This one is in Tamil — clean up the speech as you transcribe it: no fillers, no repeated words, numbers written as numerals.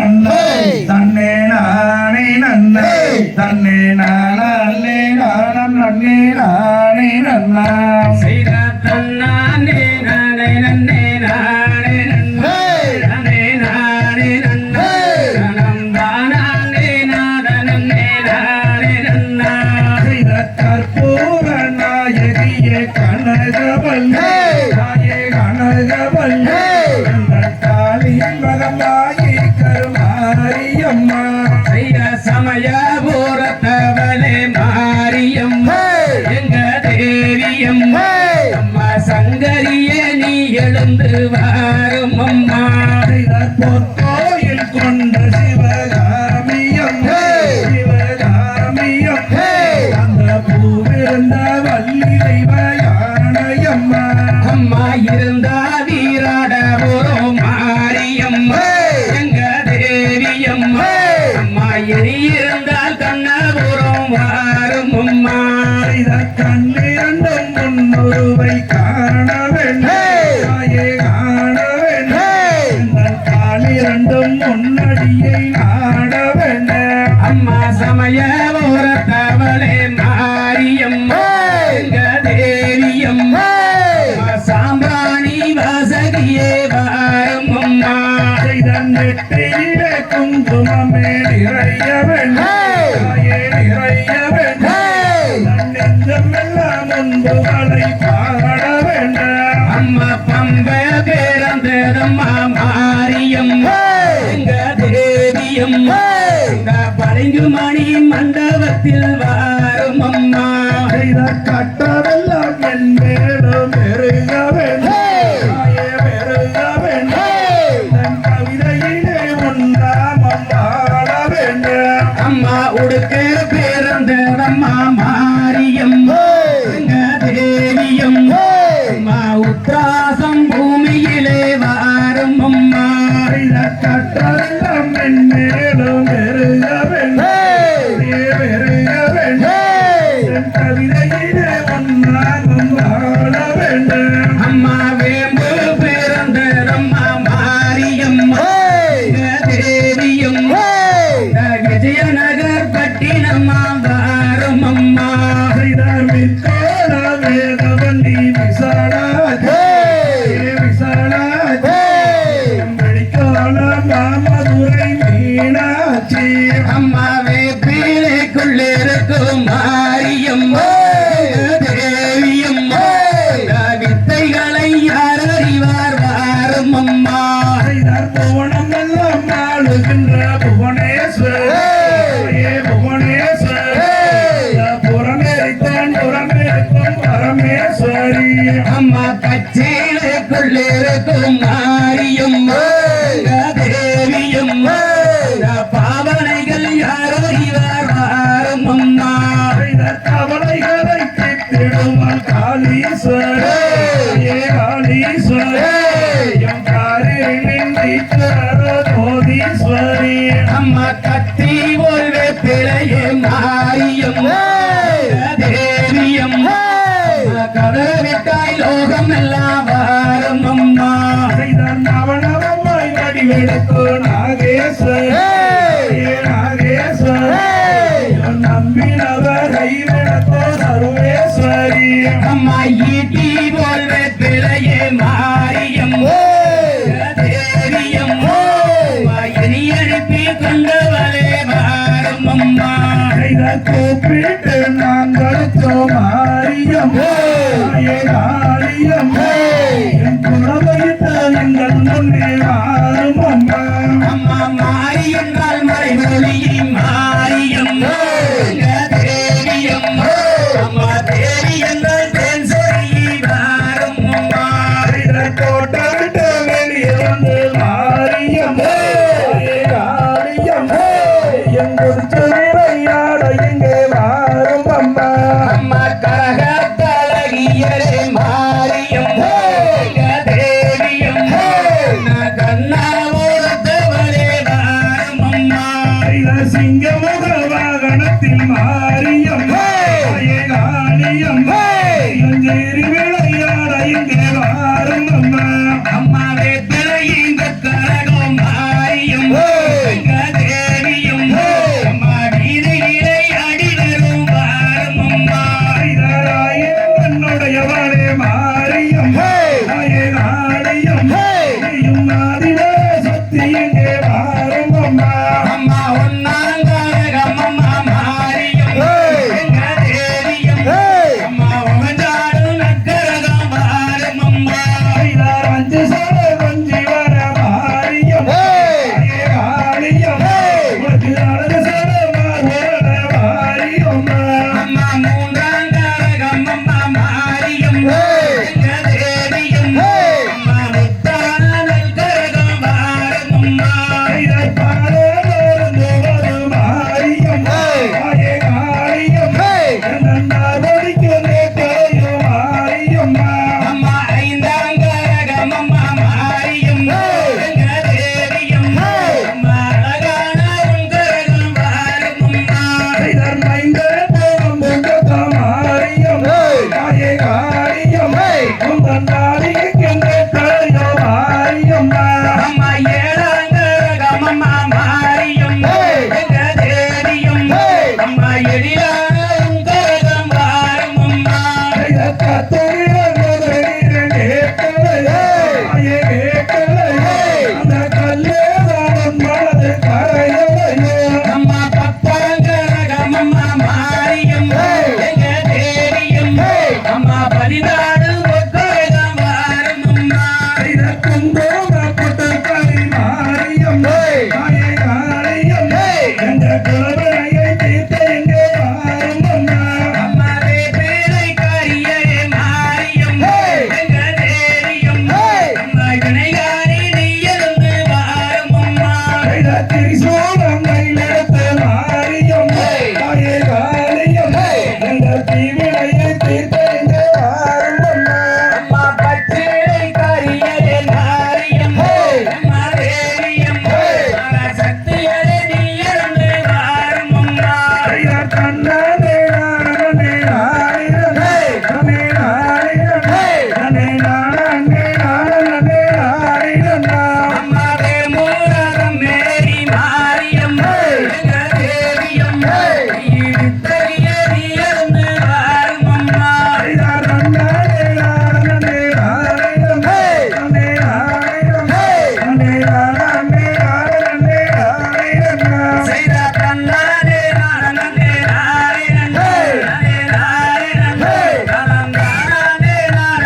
நன்னை தன்னே நானே நன்னை தன்னே நானே நானம் நன்னே நானே நன்னா செய்த தன்னானே நானே நன்னே நானே நன்னா நானே நானே நன்னா நனம் தானே நாதனே நானே நன்னா செய்த கற்பூர நாயகியே கனகவல்லே நாயே கனகவல்லே மகமாயி கருமாரியம்மா செய்ய சமயபுரத்தவளே மாரியம்மா எங்க தேவியம்மா அம்மா சங்கரியே நீ எழுந்து வாரும் அம்மா பொற்கோயில் கொண்ட சிவகாமியம்மா சிவகாமியம்மா அந்த பூவிருந்த வள்ளி தெய்வயானையம்மா அம்மா இருந்தா வீராட போறோம் மாரியம்மா எங்க தேவியம்மா அம்மா இனி இருந்தால் கண்ணபுரம் வாரும் அம்மா கண்ணிரண்டும் முன்னுருவை காண வேண்டாயே காண வேண்டாம் காலிரண்டும் முன்னடியை நாட வேண்டாம் அம்மா சமயபுரத்தவளே மாரியம்மா எங்க தேவியம்மா சாம்பிராணி வாசகியே வாரும் அம்மா நெற்றியிலே குங்குமமே நிறைய வேண்டாயே நிறைய வேண்டாம் நெஞ்சமெல்லாம் முன்புகளை பாட வேண்டாம் அம்மா பம்பை பிறந்ததம்மா மாரியம்மா எங்க தேவியம்மா பளிங்கு மணி மண்டபத்தில் வாரும் அம்மா கட்டவெல்லாம் என் மேலும் பெருக வேண்டாயே பெருக வேண்டாம் கவிதையிலே உண்டாமம் பாட வேண்டாம் அம்மா உடுக்க பிறந்ததம்மா மாரியம்மா எங்க தேவியம்மா அம்மா உத்ராசம் பூமியிலே வாரும் அம்மா கட்டவெல்லாம் என் மேலும் பெருக வேண்டாயே பெருக வேண்டாம் கவிதையிலே உண்டாமம் பாட வேண்டாம் அம்மா வேம்பு பிறந்ததம்மா மாரியம்மா எங்க தேவியம்மா விஜயநகர் பட்டினம்மா வாரும் அம்மா வித்தோட வேதவல்லி விசாலாதே விசாலாதே வெடிக்கோள மாமதுரை மீனாட்சி அம்மா வேப்பிலைக்குள்ளிருக்கும் மாரியம்மா தேவியம்மா வித்தைகளை யார் அறிவார் வாரும் அம்மா புவனம் எல்லாம் ஆளுகின்ற புவனேஸ்வரே புவனேஸ்வரே புறமேறித்தான் புறமேற்கும் பரமேஸ்வரி அம்மா கச்சேலைக்குள்ளிருக்கும் மாரியம்மா தேவியம்மா பாவனைகள் யார் அறிவார் வாரும் அம்மா கவலைகளை தீர்த்திடுவாள் காளீஸ்வரே காளீஸ்வரே எம் காரின் ஜோதீஸ்வரி அம்மா கத்தி ஒரு பிழையே மாரியம்மா தேவியம்மா கதவிட்டாய் லோகம் எல்லாம் வாரும் அம்மா நவனவமாய் வடிவெடுக்கு நாகேஸ்வரே நாகேஸ்வரே நம்பினவர் கைவிடத்தோ சர்வேஸ்வரி அம்மா ஈட்டி போல்வே பிழையே மாரியம்மா தேவியம்மா இனி எழுப்பி கொண்டவளே வாரும் அம்மா கூப்பிட்டு நாங்கள் மாரியம்மா காளியம்மா என் குணவைத்த எங்கள் முன்னே வாரும் அம்மா அம்மா மாரி என்றால் மறைமொழி மாரியம்மா தேவியம்மா அம்மா தேவி என்றால் தேன் சொல்லி வாரும் அம்மா கோட்டை வெளியே வந்து மாரியம்மா காளியம்மா எங்கள் திருவையாட எங்கே வாரும் அம்மா அம்மா கரகத்தழகியரே மாரியம்மா தேவியம்மா கண்ணா ஊரத்தவளே வாரும் அம்மா சிங்கமுக வாகனத்தில் மாரியம்மா காளியம்மா விளையாட இங்கே வாரும் அம்மா அம்மாவே பிழை இந்த கரகம் மாரியம்மா ஏய்